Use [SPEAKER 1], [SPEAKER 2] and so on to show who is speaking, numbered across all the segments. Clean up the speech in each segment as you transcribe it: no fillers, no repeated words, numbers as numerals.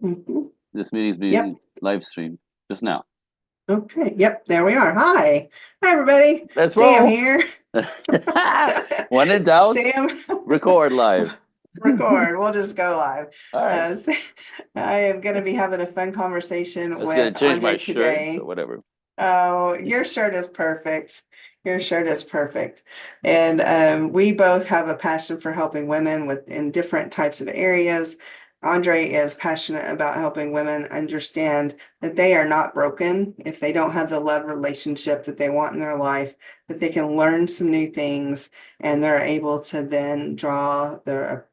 [SPEAKER 1] Mhm.
[SPEAKER 2] This meeting is
[SPEAKER 1] Yep.
[SPEAKER 2] being live streamed just now.
[SPEAKER 1] Okay. Yep. There we are. Hi. Hi, everybody.
[SPEAKER 2] Let's
[SPEAKER 1] Sam
[SPEAKER 2] roll.
[SPEAKER 1] here.
[SPEAKER 2] When in doubt,
[SPEAKER 1] Sam,
[SPEAKER 2] record live.
[SPEAKER 1] record. We'll just go live.
[SPEAKER 2] All right.
[SPEAKER 1] So I am going to be having a fun conversation
[SPEAKER 2] I was gonna
[SPEAKER 1] with
[SPEAKER 2] change
[SPEAKER 1] Andre
[SPEAKER 2] my shirt, but
[SPEAKER 1] today.
[SPEAKER 2] whatever.
[SPEAKER 1] Oh, your shirt is perfect. Your shirt is perfect. And we both have a passion for helping women with in different types of areas. Andre is passionate about helping women understand that they are not broken if they don't have the love relationship that they want in their life, that they can learn some new things and they're able to then draw the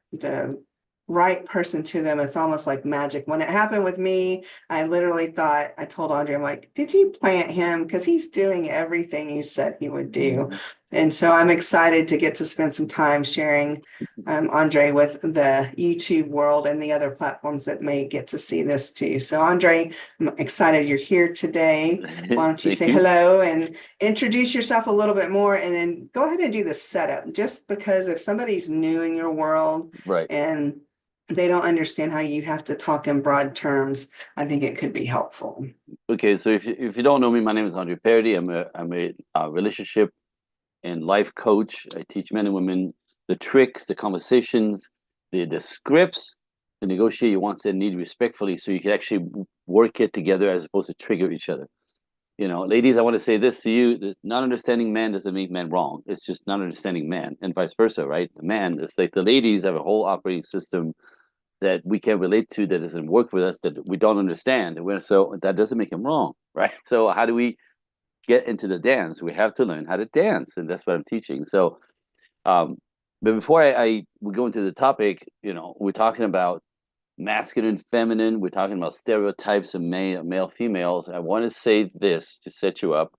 [SPEAKER 1] right person to them. It's almost like magic. When it happened with me, I literally thought, I told Andre, I'm like, did you plant him? Because he's doing everything you said he would do. And so I'm excited to get to spend some time sharing Andre with the YouTube world and the other platforms that may get to see this too. So Andre, I'm excited you're here today. Why don't you
[SPEAKER 2] Thank
[SPEAKER 1] say
[SPEAKER 2] you.
[SPEAKER 1] hello and introduce yourself a little bit more and then go ahead and do the setup just because if somebody's new in your world
[SPEAKER 2] Right.
[SPEAKER 1] and they don't understand how you have to talk in broad terms, I think it could be helpful.
[SPEAKER 2] Okay. So if you don't know me, my name is Andre Parody. I'm a relationship and life coach. I teach men and women the tricks, the conversations, the scripts to negotiate your wants and needs respectfully, so you can actually work it together as opposed to trigger each other. Ladies, I want to say this to you: that not understanding man doesn't make men wrong. It's just not understanding man, and vice versa, right? The man, it's like the ladies have a whole operating system that we can relate to that doesn't work with us that we don't understand. So that doesn't make him wrong, right? So how do we get into the dance? We have to learn how to dance, and that's what I'm teaching. So, um, but before we go into the topic, we're talking about masculine, feminine. We're talking about stereotypes of male, females. I want to say this to set you up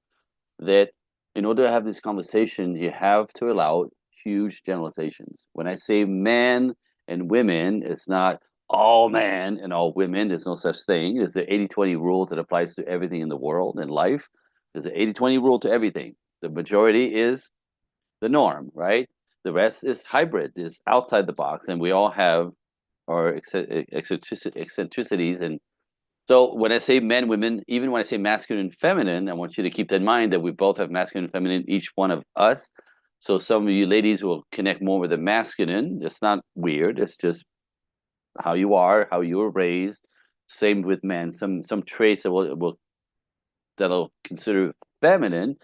[SPEAKER 2] that in order to have this conversation, you have to allow huge generalizations. When I say men and women, it's not all men and all women. There's no such thing. There's the 80-20 rules that applies to everything in the world and life. There's the 80-20 rule to everything. The majority is the norm, right? The rest is hybrid, is outside the box, and we all have our eccentricities. And so when I say men, women, even when I say masculine and feminine, I want you to keep that in mind that we both have masculine and feminine, each one of us. So some of you ladies will connect more with the masculine. It's not weird. It's just how you are, how you were raised. Same with men. Some traits that'll consider feminine.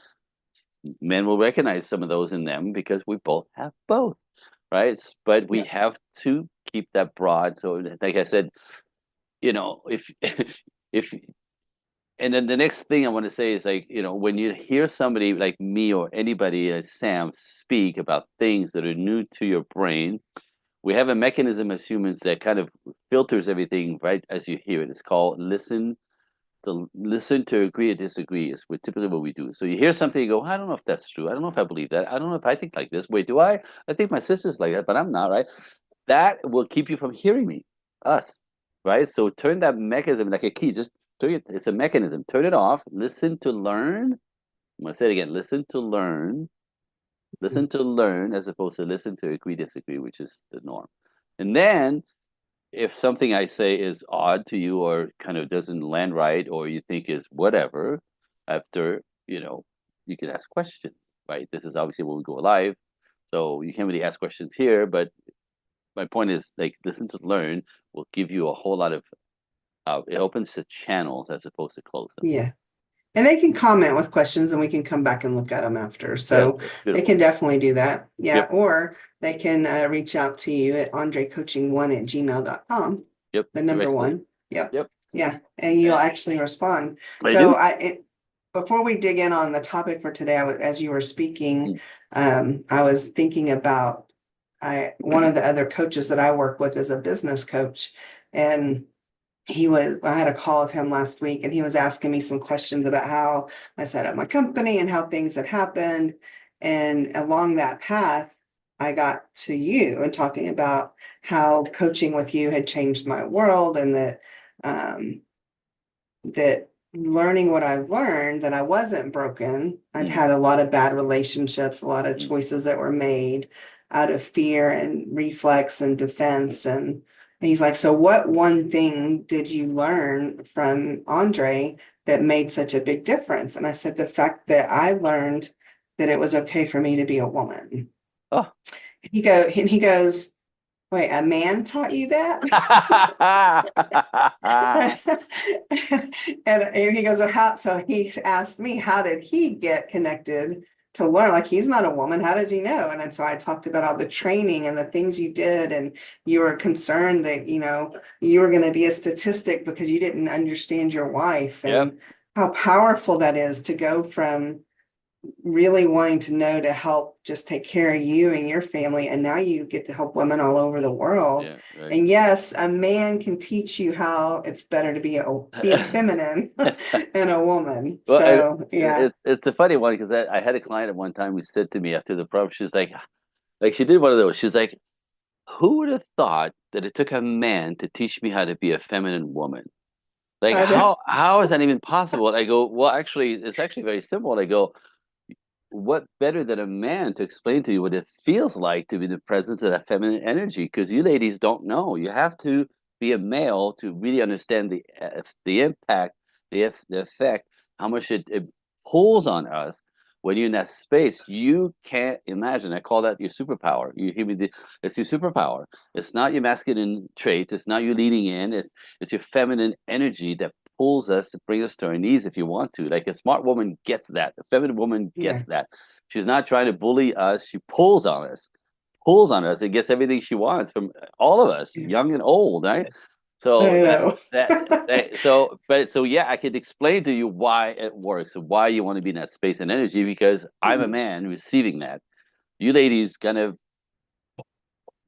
[SPEAKER 2] Men will recognize some of those in them because we both have both, right? But we
[SPEAKER 1] Yeah.
[SPEAKER 2] have to keep that broad. So, like I said, if if and then the next thing I want to say is like, when you hear somebody like me or anybody like Sam speak about things that are new to your brain, we have a mechanism as humans that kind of filters everything right as you hear it. It's called listen to agree or disagree is typically what we do. So you hear something, you go, I don't know if that's true. I don't know if I believe that. I don't know if I think like this. Wait, do I? I think my sister's like that, but I'm not, right? That will keep you from hearing me, us, right? So turn that mechanism like a key. Just turn it. It's a mechanism. Turn it off. Listen to learn. I'm gonna say it again. Listen to learn. Listen to learn as opposed to listen to agree disagree, which is the norm. And then if something I say is odd to you or kind of doesn't land right or you think is whatever, after, you can ask questions, right? This is obviously when we go live. So you can't really ask questions here, but my point is like listen to learn will give you a whole lot of it opens the channels as opposed to close them.
[SPEAKER 1] Yeah. And they can comment with questions and we can come back and look at them after.
[SPEAKER 2] Good.
[SPEAKER 1] So
[SPEAKER 2] That's
[SPEAKER 1] they
[SPEAKER 2] beautiful.
[SPEAKER 1] can definitely do that. Yeah.
[SPEAKER 2] Yep.
[SPEAKER 1] Or they can reach out to you at andrecoaching1@gmail.com,
[SPEAKER 2] Yep.
[SPEAKER 1] the number
[SPEAKER 2] Directly.
[SPEAKER 1] one. Yep.
[SPEAKER 2] Yep.
[SPEAKER 1] Yeah. And you'll
[SPEAKER 2] And
[SPEAKER 1] actually respond.
[SPEAKER 2] I
[SPEAKER 1] So
[SPEAKER 2] do.
[SPEAKER 1] before we dig in on the topic for today, as you were speaking,
[SPEAKER 2] Mm.
[SPEAKER 1] I was thinking about one of the other coaches that I work with is a business coach. And I had a call with him last week and he was asking me some questions about how I set up my company and how things had happened. And along that path, I got to you and talking about how coaching with you had changed my world and um, that learning what I learned, that I wasn't broken. I'd
[SPEAKER 2] Mm.
[SPEAKER 1] had a lot of bad relationships, a lot of
[SPEAKER 2] Mm.
[SPEAKER 1] choices that were made out of fear and reflex and defense. And he's like, so what one thing did you learn from Andre that made such a big difference? And I said, the fact that I learned that it was okay for me to be a woman.
[SPEAKER 2] Oh.
[SPEAKER 1] And he goes, wait, a man taught you that? And he goes, so he asked me, how did he get connected to learn? Like, he's not a woman. How does he know? And then so I talked about all the training and the things you did. And you were concerned that, you were going to be a statistic because you didn't understand your wife,
[SPEAKER 2] Yep.
[SPEAKER 1] and how powerful that is to go from really wanting to know to help just take care of you and your family, and now you get to help women all over the world.
[SPEAKER 2] Yeah, right.
[SPEAKER 1] And yes, a man can teach you how it's better to be a feminine and a woman.
[SPEAKER 2] Well,
[SPEAKER 1] So yeah.
[SPEAKER 2] it's a funny one because I had a client at one time who said to me after the program, she's like she did one of those. She's like, who would have thought that it took a man to teach me how to be a feminine woman? Like,
[SPEAKER 1] I know.
[SPEAKER 2] how is that even possible? And I go, well, actually, it's actually very simple. And I go, what better than a man to explain to you what it feels like to be the presence of that feminine energy? Because you ladies don't know. You have to be a male to really understand the impact, the effect, how much it pulls on us when you're in that space. You can't imagine. I call that your superpower. You hear me? It's your superpower. It's not your masculine traits. It's not you leading in. It's your feminine energy that pulls us to bring us to our knees if you want to. Like, a smart woman gets that. A feminine woman gets that. She's not trying to bully us. She pulls on us and gets everything she wants from all of us, young and old, right? So
[SPEAKER 1] I know.
[SPEAKER 2] so yeah, I could explain to you why it works and why you want to be in that space and energy, because I'm a man receiving that. You ladies kind of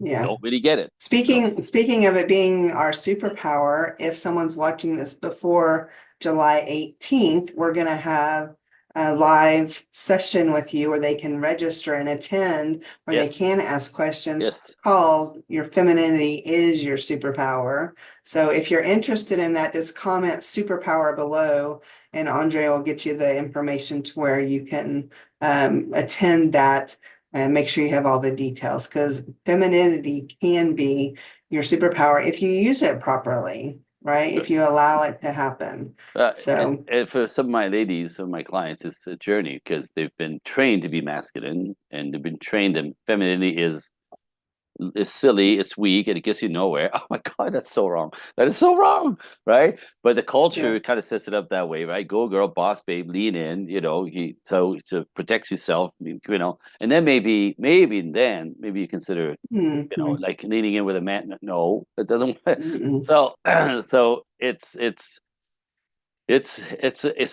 [SPEAKER 2] don't really get it.
[SPEAKER 1] Speaking of it being our superpower, if someone's watching this before July 18th, we're going to have a live session with you where they can register and attend, where they can ask questions.
[SPEAKER 2] Yes.
[SPEAKER 1] Called Your Femininity is Your Superpower. So if you're interested in that, just comment superpower below, and Andre will get you the information to where you can attend that. And make sure you have all the details, because femininity can be your superpower if you use it properly, right? If you allow it to happen.
[SPEAKER 2] And for some of my ladies, some of my clients, it's a journey because they've been trained to be masculine, and they've been trained in femininity is silly, it's weak, and it gets you nowhere. Oh my God, that's so wrong. That is so wrong, right? But the culture kind of sets it up that way, right? Go girl, boss babe, lean in, so to protect yourself, and then maybe you consider, like leaning in with a man. No, it doesn't. So it's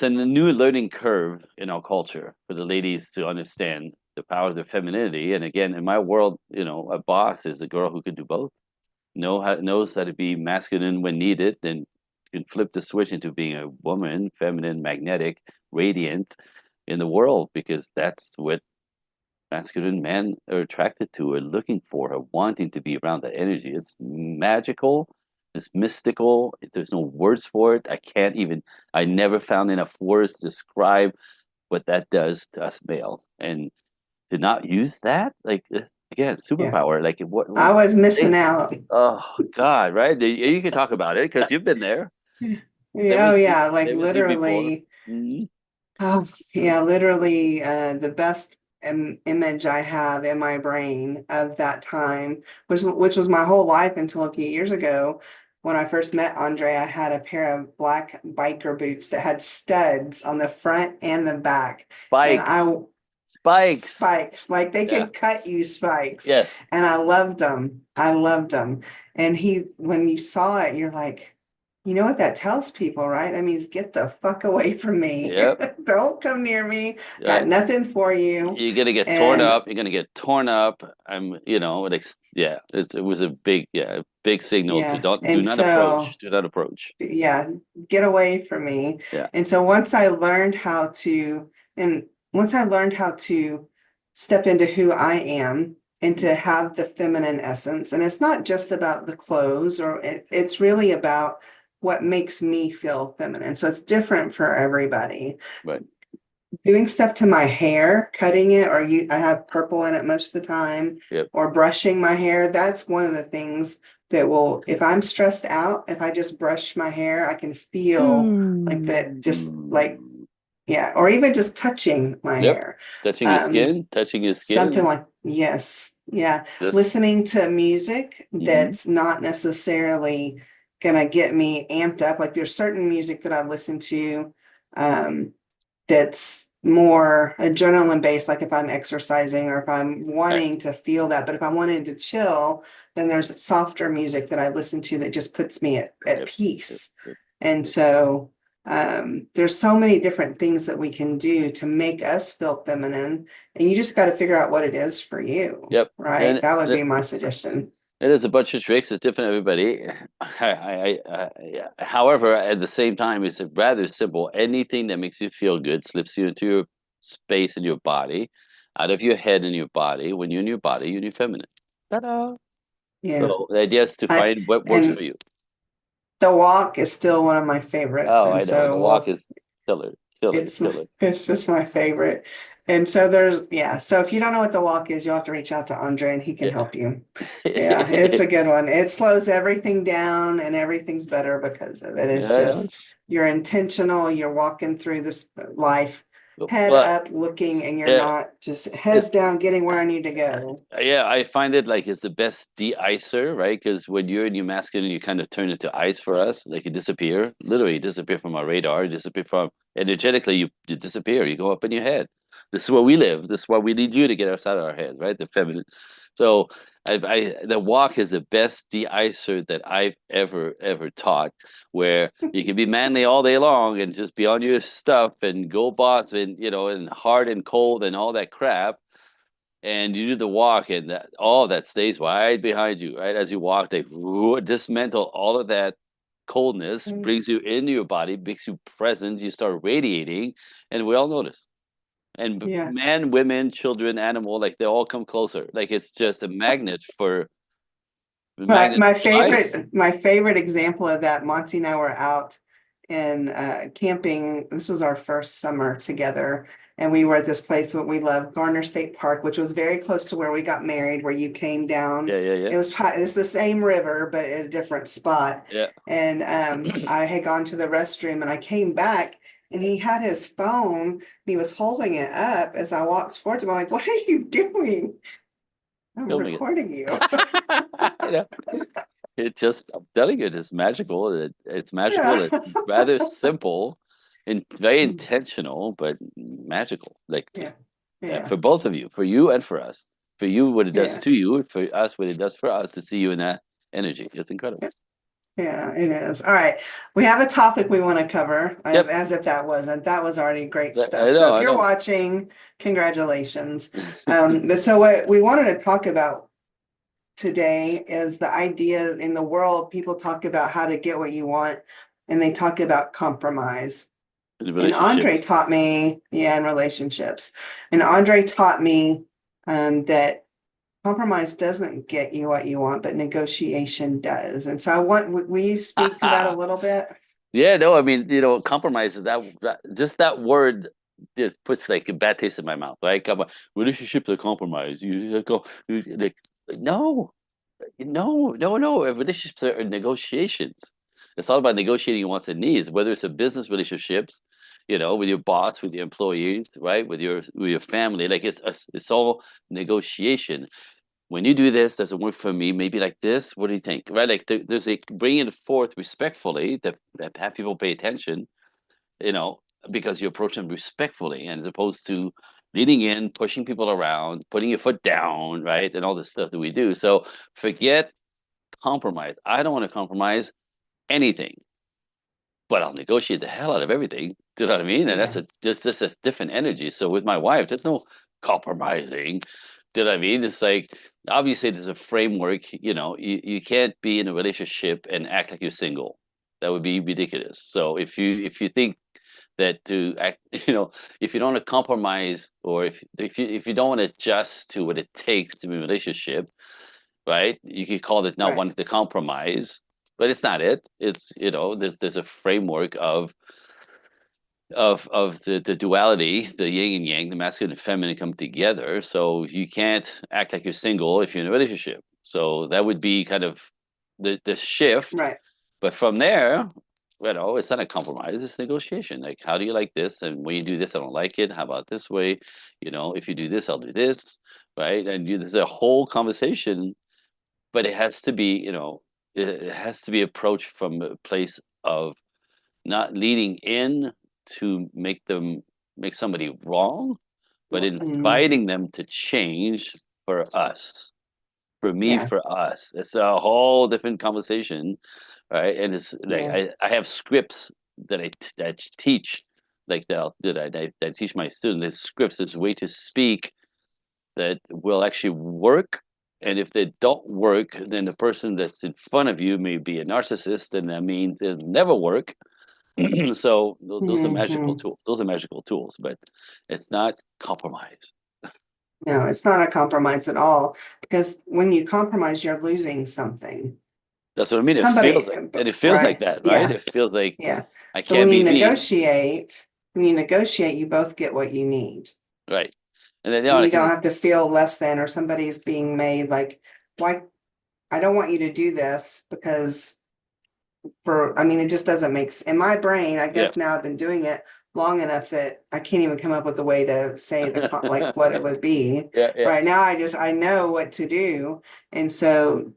[SPEAKER 2] a new learning curve in our culture for the ladies to understand the power of their femininity. And again, in my world, a boss is a girl who can do both. Knows how to be masculine when needed, and can flip the switch into being a woman, feminine, magnetic, radiant in the world, because that's what masculine men are attracted to, are looking for, are wanting to be around that energy. It's magical. It's mystical. There's no words for it. I never found enough words to describe what that does to us males. And to not use that, like, again, superpower. Like, what
[SPEAKER 1] I was missing out.
[SPEAKER 2] Oh God, right? You can talk about it because you've been there.
[SPEAKER 1] Oh yeah, like
[SPEAKER 2] literally.
[SPEAKER 1] literally. Oh yeah, literally. The best image I have in my brain of that time, which was my whole life until a few years ago. When I first met Andre, I had a pair of black biker boots that had studs on the front and the back. Spikes, like they could cut you spikes.
[SPEAKER 2] Yes.
[SPEAKER 1] And I loved them. And when you saw it, you're like, you know what that tells people, right? That means get the fuck away from me.
[SPEAKER 2] Yep.
[SPEAKER 1] Don't come near me. Got nothing for you.
[SPEAKER 2] You're gonna get torn up. You're gonna get torn up. It was a big signal to do not approach. Do not approach.
[SPEAKER 1] Yeah, get away from me.
[SPEAKER 2] Yeah.
[SPEAKER 1] And so once I learned how to step into who I am and to have the feminine essence, and it's not just about the clothes, it's really about what makes me feel feminine. So it's different for everybody.
[SPEAKER 2] Right.
[SPEAKER 1] Doing stuff to my hair, cutting it, I have purple in it most of the time, or brushing my hair. That's one of the things that will, if I'm stressed out, if I just brush my hair, I can feel like that, just like,
[SPEAKER 2] Mm.
[SPEAKER 1] yeah, or even just touching my
[SPEAKER 2] Yep.
[SPEAKER 1] hair.
[SPEAKER 2] Touching your
[SPEAKER 1] Something
[SPEAKER 2] skin.
[SPEAKER 1] like, yes, yeah.
[SPEAKER 2] Just
[SPEAKER 1] Listening to music
[SPEAKER 2] mhm.
[SPEAKER 1] that's not necessarily gonna get me amped up. Like there's certain music that I listen to that's more adrenaline based, like if I'm exercising or if I'm
[SPEAKER 2] Right.
[SPEAKER 1] wanting to feel that. But if I'm wanting to chill, then there's softer music that I listen to that just puts me at
[SPEAKER 2] Yep. Yep.
[SPEAKER 1] peace.
[SPEAKER 2] Yep.
[SPEAKER 1] And
[SPEAKER 2] Yep.
[SPEAKER 1] so there's so many different things that we can do to make us feel feminine, and you just got to figure out what it is for you,
[SPEAKER 2] Yep.
[SPEAKER 1] right?
[SPEAKER 2] And
[SPEAKER 1] That would be my suggestion.
[SPEAKER 2] it is a bunch of tricks. It's different everybody. Yeah. However, at the same time, it's rather simple. Anything that makes you feel good slips you into your space in your body, out of your head and your body. When you're in your body, you're in your feminine. Ta-da!
[SPEAKER 1] Yeah.
[SPEAKER 2] So the idea is to
[SPEAKER 1] I
[SPEAKER 2] find what works for
[SPEAKER 1] and
[SPEAKER 2] you.
[SPEAKER 1] the walk is still one of my favorites,
[SPEAKER 2] Oh,
[SPEAKER 1] and
[SPEAKER 2] I know. The
[SPEAKER 1] so
[SPEAKER 2] walk
[SPEAKER 1] we'll
[SPEAKER 2] is killer, killer, killer.
[SPEAKER 1] it's just my favorite. And so there's, yeah, so if you don't know what the walk is, you'll have to reach out to Andre and he can
[SPEAKER 2] Yeah.
[SPEAKER 1] help you. Yeah, it's a good one. It slows everything down and everything's better because of it. It's
[SPEAKER 2] Yeah, I know.
[SPEAKER 1] just you're intentional, you're walking through this life head
[SPEAKER 2] Well,
[SPEAKER 1] up looking, and you're
[SPEAKER 2] yeah,
[SPEAKER 1] not just
[SPEAKER 2] it's
[SPEAKER 1] heads down getting where I need to go.
[SPEAKER 2] yeah, I find it like it's the best de-icer, right? Because when you're in your masculine, you kind of turn into ice for us. Like you disappear, literally disappear from our radar, disappear from energetically, you disappear, you go up in your head. This is where we live. This is why we need you to get outside of our head, right? The feminine. So the walk is the best de-icer that I've ever taught, where you can be manly all day long and just be on your stuff and go bots and and hard and cold and all that crap, and you do the walk and that all that stays right behind you, right? As you walk, they dismantle all of that coldness,
[SPEAKER 1] Mm,
[SPEAKER 2] brings you into your body, makes you present, you start radiating, and we all notice. And
[SPEAKER 1] yeah.
[SPEAKER 2] men, women, children, animal, like they all come closer. Like it's just a
[SPEAKER 1] My
[SPEAKER 2] magnet
[SPEAKER 1] my
[SPEAKER 2] for life.
[SPEAKER 1] favorite example of that, Monty and I were out in camping. This was our first summer together, and we were at this place that we love, Garner State Park, which was very close to where we got married, where you came down.
[SPEAKER 2] Yeah, yeah, yeah,
[SPEAKER 1] It's the same river, but at a different spot.
[SPEAKER 2] yeah.
[SPEAKER 1] And I had gone to the restroom, and I came back, and he had his phone, and he was holding it up as I walked towards him. I'm like, "What are you doing?" "I'm
[SPEAKER 2] Filming it.
[SPEAKER 1] recording you."
[SPEAKER 2] Yeah. It just, I'm telling you, it's magical. It's magical.
[SPEAKER 1] Yeah.
[SPEAKER 2] It's rather simple and very intentional, but magical. Like
[SPEAKER 1] Yeah.
[SPEAKER 2] just
[SPEAKER 1] Yeah.
[SPEAKER 2] for both of you, for you and for us. For you, what it does
[SPEAKER 1] Yeah.
[SPEAKER 2] to you. For us, what it does for us to see you in that energy. It's incredible.
[SPEAKER 1] Yeah, it is. All right. We have a topic we want to cover,
[SPEAKER 2] Yep.
[SPEAKER 1] as if that wasn't, that was already great stuff.
[SPEAKER 2] I
[SPEAKER 1] So
[SPEAKER 2] know.
[SPEAKER 1] if
[SPEAKER 2] I
[SPEAKER 1] you're
[SPEAKER 2] know.
[SPEAKER 1] watching, congratulations. But so what we wanted to talk about today is the idea in the world, people talk about how to get what you want, and they talk about compromise.
[SPEAKER 2] In
[SPEAKER 1] And Andre
[SPEAKER 2] relationships.
[SPEAKER 1] taught me, yeah, in relationships. And Andre taught me that compromise doesn't get you what you want, but negotiation does. And so will you speak to that a little bit?
[SPEAKER 2] Yeah, no, I mean, compromise is just that word just puts like a bad taste in my mouth. Like, relationships are compromise. You go, like, no, no. Relationships are negotiations. It's all about negotiating your wants and needs, whether it's a business relationships, with your boss, with your employees, right, with your family. Like it's all negotiation. When you do this, doesn't work for me. Maybe like this. What do you think? Right? Like there's a bringing it forth respectfully that have people pay attention. You know, because you approach them respectfully, and as opposed to leaning in, pushing people around, putting your foot down, right, and all this stuff that we do. So forget compromise. I don't want to compromise anything, but I'll negotiate the hell out of everything. Do you know what I mean? And that's
[SPEAKER 1] Yeah.
[SPEAKER 2] a just this is different energy. So with my wife, there's no compromising. Do you know what I mean? It's like obviously there's a framework. You can't be in a relationship and act like you're single. That would be ridiculous. So if you think that to act, if you don't want to compromise, or if you don't want to adjust to what it takes to be in a relationship, right? You could call it not
[SPEAKER 1] Right.
[SPEAKER 2] wanting to compromise, but it's not it. It's there's a framework of the duality, the yin and yang, the masculine and feminine come together. So you can't act like you're single if you're in a relationship. So that would be kind of the shift.
[SPEAKER 1] Right.
[SPEAKER 2] But from there, it's not a compromise, it's negotiation. Like, how do you like this? And when you do this, I don't like it. How about this way? If you do this, I'll do this, right? And there's a whole conversation, but it has to be, it has to be approached from a place of not leading in to make somebody wrong, but
[SPEAKER 1] Mhm.
[SPEAKER 2] inviting them to change for us, for me,
[SPEAKER 1] Yeah.
[SPEAKER 2] for us. It's a whole different conversation, right? And it's like
[SPEAKER 1] Yeah.
[SPEAKER 2] I have scripts that I teach, like that I teach my students. There's scripts, there's a way to speak that will actually work. And if they don't work, then the person that's in front of you may be a narcissist, and that means it'll never work. So those are magical
[SPEAKER 1] Mhm.
[SPEAKER 2] tools. Those are magical tools, but it's not compromise.
[SPEAKER 1] No, it's not a compromise at all, because when you compromise, you're losing something.
[SPEAKER 2] That's what I mean. It feels
[SPEAKER 1] Somebody,
[SPEAKER 2] like, and it feels like
[SPEAKER 1] right?
[SPEAKER 2] that, right?
[SPEAKER 1] Yeah.
[SPEAKER 2] It feels like
[SPEAKER 1] Yeah.
[SPEAKER 2] I
[SPEAKER 1] But
[SPEAKER 2] can't be me,
[SPEAKER 1] when you negotiate, you both get what you need.
[SPEAKER 2] right? And then
[SPEAKER 1] And you
[SPEAKER 2] like
[SPEAKER 1] don't have to feel less than, or somebody's being made like, why, I don't want you to do this because I mean, it just doesn't in my brain, I
[SPEAKER 2] yeah,
[SPEAKER 1] guess now I've been doing it long enough that I can't even come up with a way to say like what it would be.
[SPEAKER 2] yeah, yeah,
[SPEAKER 1] Right now, I know what to do. And so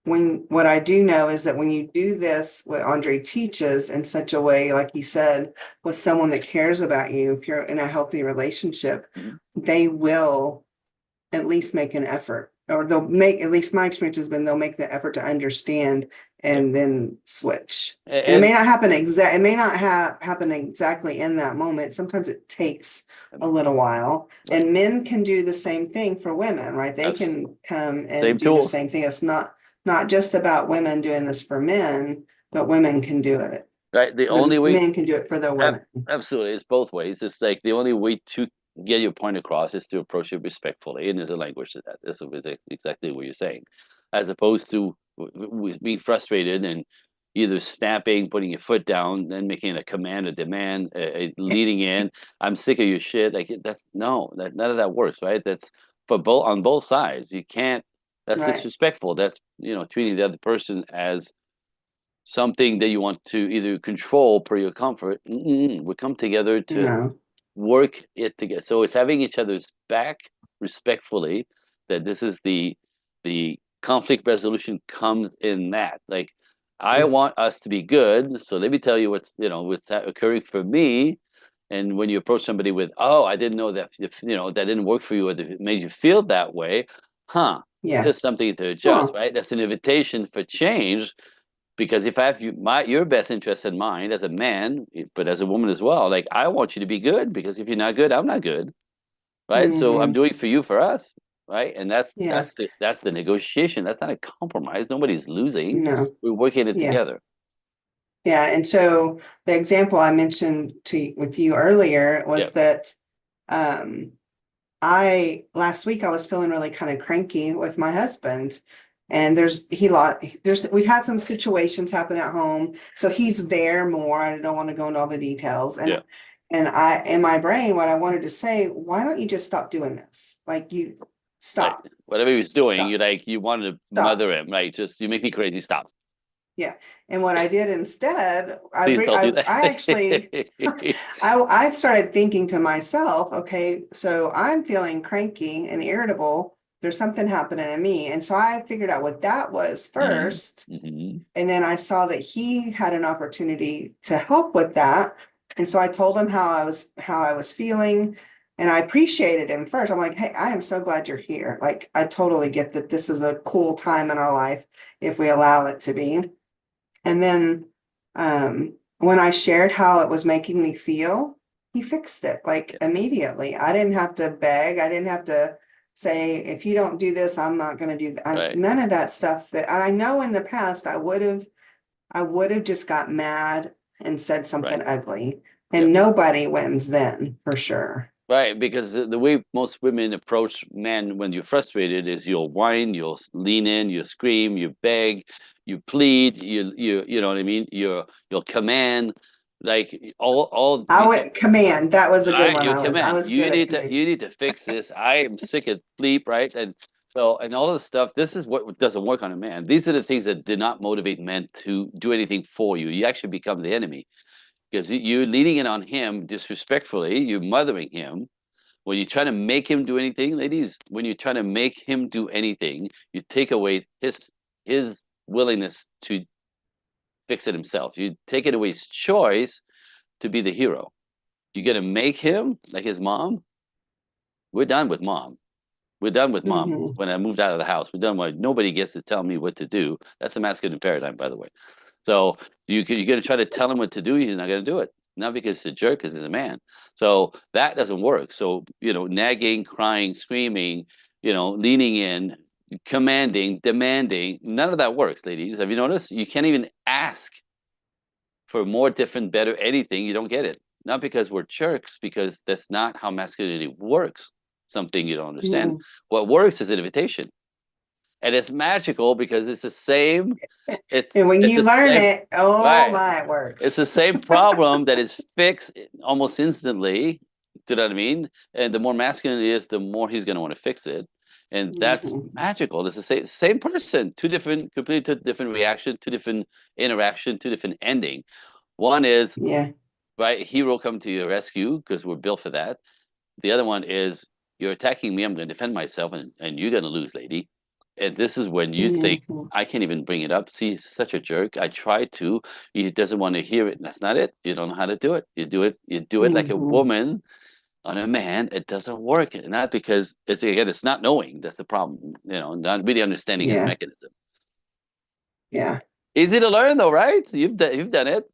[SPEAKER 1] what I do know is that when you do this, what Andre teaches in such a way, like he said, with someone that cares about you, if you're in a healthy relationship,
[SPEAKER 2] mhm.
[SPEAKER 1] they will at least make an effort, or they'll make, at least my experience has been, they'll make the effort to understand
[SPEAKER 2] Yeah.
[SPEAKER 1] and then switch. And it
[SPEAKER 2] And
[SPEAKER 1] may not happen exactly in that moment. Sometimes it takes a little while.
[SPEAKER 2] right,
[SPEAKER 1] And men can do the same thing for women, right? They
[SPEAKER 2] that's
[SPEAKER 1] can come
[SPEAKER 2] same
[SPEAKER 1] and do the
[SPEAKER 2] tools.
[SPEAKER 1] same thing. It's not just about women doing this for men, but women can do it.
[SPEAKER 2] Right. The
[SPEAKER 1] The
[SPEAKER 2] only way,
[SPEAKER 1] men can do it for their women.
[SPEAKER 2] absolutely, it's both ways. It's like the only way to get your point across is to approach it respectfully, and there's a language to that. This is exactly what you're saying, as opposed to being frustrated and either snapping, putting your foot down, then making a command, a demand, leading in. I'm sick of your shit. Like that's no, none of that works, right? That's for both on both sides. You can't. That's
[SPEAKER 1] Right.
[SPEAKER 2] disrespectful. That's treating the other person as something that you want to either control per your comfort. We come together to
[SPEAKER 1] No.
[SPEAKER 2] work it together. So it's having each other's back respectfully. That this is the conflict resolution comes in that. Like I want us to be good. So let me tell you what's occurring for me. And when you approach somebody with, oh, I didn't know that if that didn't work for you or that it made you feel that way, huh?
[SPEAKER 1] Yeah.
[SPEAKER 2] There's something to adjust,
[SPEAKER 1] Huh.
[SPEAKER 2] right? That's an invitation for change because if I have your best interest in mind as a man, but as a woman as well, like I want you to be good because if you're not good, I'm not good, right? So I'm
[SPEAKER 1] Hmm.
[SPEAKER 2] doing for you for us, right? And that's
[SPEAKER 1] Yeah.
[SPEAKER 2] that's the that's the negotiation. That's not a compromise. Nobody's losing.
[SPEAKER 1] No.
[SPEAKER 2] We're working it
[SPEAKER 1] Yeah.
[SPEAKER 2] together.
[SPEAKER 1] Yeah. And so the example I mentioned with you earlier
[SPEAKER 2] Yeah,
[SPEAKER 1] was that um I last week I was feeling really kind of cranky with my husband. And we've had some situations happen at home. So he's there more. I don't want to go into all the details.
[SPEAKER 2] yeah,
[SPEAKER 1] And I, in my brain, what I wanted to say, why don't you just stop doing this? Like you
[SPEAKER 2] right.
[SPEAKER 1] stop,
[SPEAKER 2] Whatever he was doing,
[SPEAKER 1] stop,
[SPEAKER 2] you wanted to
[SPEAKER 1] stop.
[SPEAKER 2] mother him, right? Just you make me crazy. Stop.
[SPEAKER 1] Yeah. And what I did instead,
[SPEAKER 2] Please don't do that.
[SPEAKER 1] I actually, I started thinking to myself, okay, so I'm feeling cranky and irritable. There's something happening in me. And so I figured out what that was first.
[SPEAKER 2] Mhm.
[SPEAKER 1] And then I saw that he had an opportunity to help with that. And so I told him how I was feeling. And I appreciated him first. I'm like, hey, I am so glad you're here. Like, I totally get that this is a cool time in our life if we allow it to be. And then when I shared how it was making me feel, he fixed it like immediately. I didn't have to beg. I didn't have to say, if you don't do this, I'm not going to do that.
[SPEAKER 2] Right,
[SPEAKER 1] None of that stuff and I know in the past I would have just got mad and said
[SPEAKER 2] right.
[SPEAKER 1] something ugly,
[SPEAKER 2] Yep.
[SPEAKER 1] and nobody wins then for sure.
[SPEAKER 2] Right, because the way most women approach men when you're frustrated is you'll whine, you'll lean in, you scream, you beg, you plead, you know what I mean? You'll command, like all
[SPEAKER 1] I
[SPEAKER 2] these.
[SPEAKER 1] went command. That was a good
[SPEAKER 2] Right,
[SPEAKER 1] one.
[SPEAKER 2] you
[SPEAKER 1] I
[SPEAKER 2] command.
[SPEAKER 1] was good at command.
[SPEAKER 2] You need to fix this. I am sick of sleep, right? And So, and all this stuff, this is what doesn't work on a man. These are the things that did not motivate men to do anything for you. You actually become the enemy because you're leaning it on him disrespectfully. You're mothering him. When you try to make him do anything, ladies, when you're trying to make him do anything, you take away his willingness to fix it himself. You take it away his choice to be the hero. You're gonna make him like his mom. We're done with mom. We're done with mom.
[SPEAKER 1] Hmm.
[SPEAKER 2] When I moved out of the house, we're done with nobody gets to tell me what to do. That's the masculine paradigm, by the way. So you're gonna try to tell him what to do, he's not gonna do it. Not because he's a jerk, because he's a man. So that doesn't work. So, nagging, crying, screaming, leaning in, commanding, demanding, none of that works, ladies. Have you noticed? You can't even ask for more, different, better, anything. You don't get it. Not because we're jerks, because that's not how masculinity works. Something you don't understand.
[SPEAKER 1] Hmm.
[SPEAKER 2] What works is an invitation. And it's magical because it's the same, it's
[SPEAKER 1] And when
[SPEAKER 2] it's
[SPEAKER 1] you
[SPEAKER 2] the
[SPEAKER 1] learn
[SPEAKER 2] same,
[SPEAKER 1] it, oh
[SPEAKER 2] right.
[SPEAKER 1] my, it
[SPEAKER 2] It's the
[SPEAKER 1] works.
[SPEAKER 2] same problem that is fixed almost instantly. Do you know what I mean? And the more masculine it is, the more he's going to want to fix it. And that's
[SPEAKER 1] Mhm.
[SPEAKER 2] magical. It's the same person, two different, completely two different reaction, two different interaction, two different ending. One is,
[SPEAKER 1] Yeah.
[SPEAKER 2] right, hero come to your rescue because we're built for that. The other one is, you're attacking me, I'm going to defend myself, and you're going to lose, lady. And this is when you think,
[SPEAKER 1] Mhm.
[SPEAKER 2] I can't even bring it up. See, he's such a jerk. I tried to. He doesn't want to hear it. And that's not it. You don't know how to do it. You do it like a
[SPEAKER 1] Mhm.
[SPEAKER 2] woman on a man. It doesn't work. And not because it's not knowing. That's the problem. Not really understanding his
[SPEAKER 1] Yeah.
[SPEAKER 2] mechanism.
[SPEAKER 1] Yeah.
[SPEAKER 2] Easy to learn though, right? You've done it.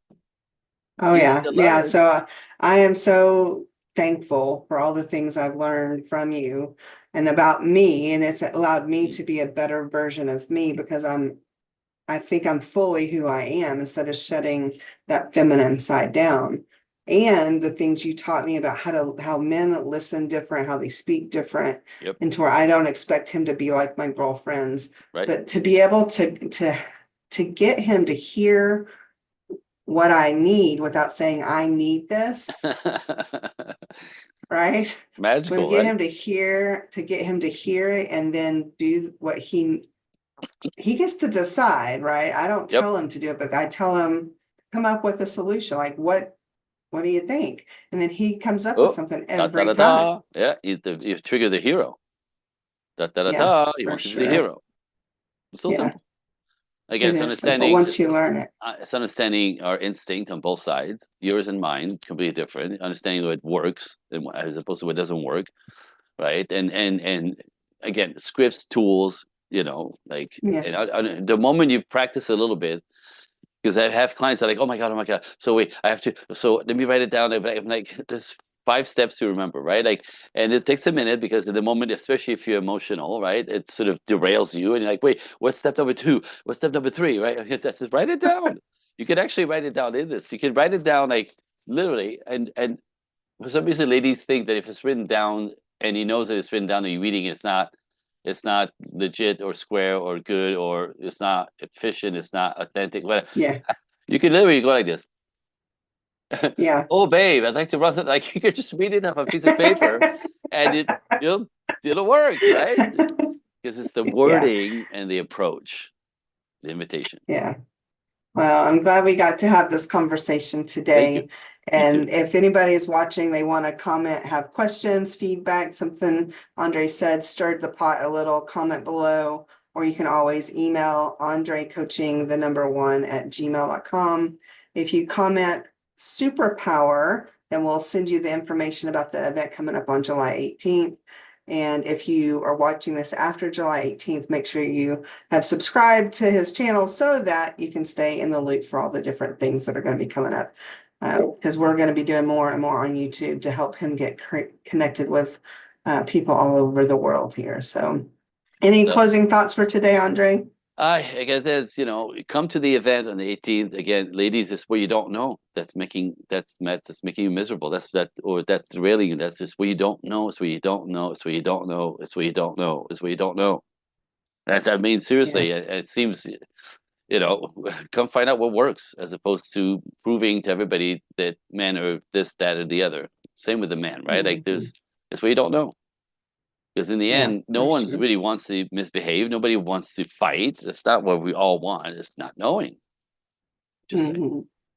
[SPEAKER 1] Oh
[SPEAKER 2] Easy
[SPEAKER 1] yeah.
[SPEAKER 2] to
[SPEAKER 1] Yeah.
[SPEAKER 2] learn.
[SPEAKER 1] So I am so thankful for all the things I've learned from you and about me. And it's allowed me
[SPEAKER 2] Mm.
[SPEAKER 1] to be a better version of me because I think I'm fully who I am instead of shutting that feminine side down. And the things you taught me about how men listen different, how they speak different,
[SPEAKER 2] Yep.
[SPEAKER 1] and to where I don't expect him to be like my girlfriends,
[SPEAKER 2] Right.
[SPEAKER 1] but to be able to get him to hear what I need without saying I need this, right? But
[SPEAKER 2] Magical,
[SPEAKER 1] get
[SPEAKER 2] right?
[SPEAKER 1] him to get him to hear it and then do what he gets to decide, right? I don't
[SPEAKER 2] Yep.
[SPEAKER 1] tell him to do it, but I tell him, come up with a solution. Like, what do you think? And then he comes up with
[SPEAKER 2] Oh,
[SPEAKER 1] something
[SPEAKER 2] da da
[SPEAKER 1] every
[SPEAKER 2] da
[SPEAKER 1] time.
[SPEAKER 2] da. Yeah, you trigger the hero. Da da da
[SPEAKER 1] Yeah,
[SPEAKER 2] da. He
[SPEAKER 1] for
[SPEAKER 2] wants to be the
[SPEAKER 1] sure.
[SPEAKER 2] hero. It's so
[SPEAKER 1] Yeah,
[SPEAKER 2] simple. Again,
[SPEAKER 1] it
[SPEAKER 2] it's
[SPEAKER 1] is simple
[SPEAKER 2] understanding.
[SPEAKER 1] once you learn it.
[SPEAKER 2] It's understanding our instinct on both sides, yours and mine, completely different. Understanding what works as opposed to what doesn't work, right? And again, scripts, tools, like,
[SPEAKER 1] Yeah,
[SPEAKER 2] the moment you practice a little bit, because I have clients that are like, oh my God. So wait, I have to, so let me write it down. I'm like, there's 5 steps to remember, right? Like, and it takes a minute because at the moment, especially if you're emotional, right, it sort of derails you. And you're like, wait, what's step number 2? What's step number 3? Right? That's just write it down. You could actually write it down in this. You could write it down like literally. And for some reason, ladies think that if it's written down and he knows that it's written down and you're reading, it's not legit or square or good, or it's not efficient, it's not authentic, whatever.
[SPEAKER 1] yeah,
[SPEAKER 2] You could literally go like this.
[SPEAKER 1] yeah.
[SPEAKER 2] Oh, babe, I'd like to run it. Like, you could just read it off a piece of paper, and it'll it'll work, right? Because it's the
[SPEAKER 1] Yeah,
[SPEAKER 2] wording and the approach, the invitation.
[SPEAKER 1] yeah. Well, I'm glad we got to have this conversation
[SPEAKER 2] Thank you.
[SPEAKER 1] today.
[SPEAKER 2] Me too.
[SPEAKER 1] And if anybody is watching, they want to comment, have questions, feedback, something Andre said stirred the pot a little, comment below, or you can always email Andre Coaching, the number one at gmail.com. If you comment superpower, then we'll send you the information about the event coming up on July 18th. And if you are watching this after July 18th, make sure you have subscribed to his channel so that you can stay in the loop for all the different things that are going to be coming up. Because we're going to be doing more and more on YouTube to help him get connected with people all over the world here. So, any
[SPEAKER 2] So,
[SPEAKER 1] closing thoughts for today, Andre?
[SPEAKER 2] I guess there's, come to the event on the 18th. Again, ladies, it's what you don't know that's making you miserable. That's derailing you. That's just what you don't know. It's what you don't know. It's what you don't know. It's what you don't know. It's what you don't know. And I mean,
[SPEAKER 1] Yeah.
[SPEAKER 2] seriously, it seems, come find out what works as opposed to proving to everybody that men are this, that, or the other. Same with the man, right? Like,
[SPEAKER 1] Mhm.
[SPEAKER 2] it's what you don't know. Because in the
[SPEAKER 1] Yeah,
[SPEAKER 2] end, no
[SPEAKER 1] for
[SPEAKER 2] one
[SPEAKER 1] sure.
[SPEAKER 2] really wants to misbehave. Nobody wants to fight. That's not what we all want. It's not knowing. Just saying.
[SPEAKER 1] Mhm.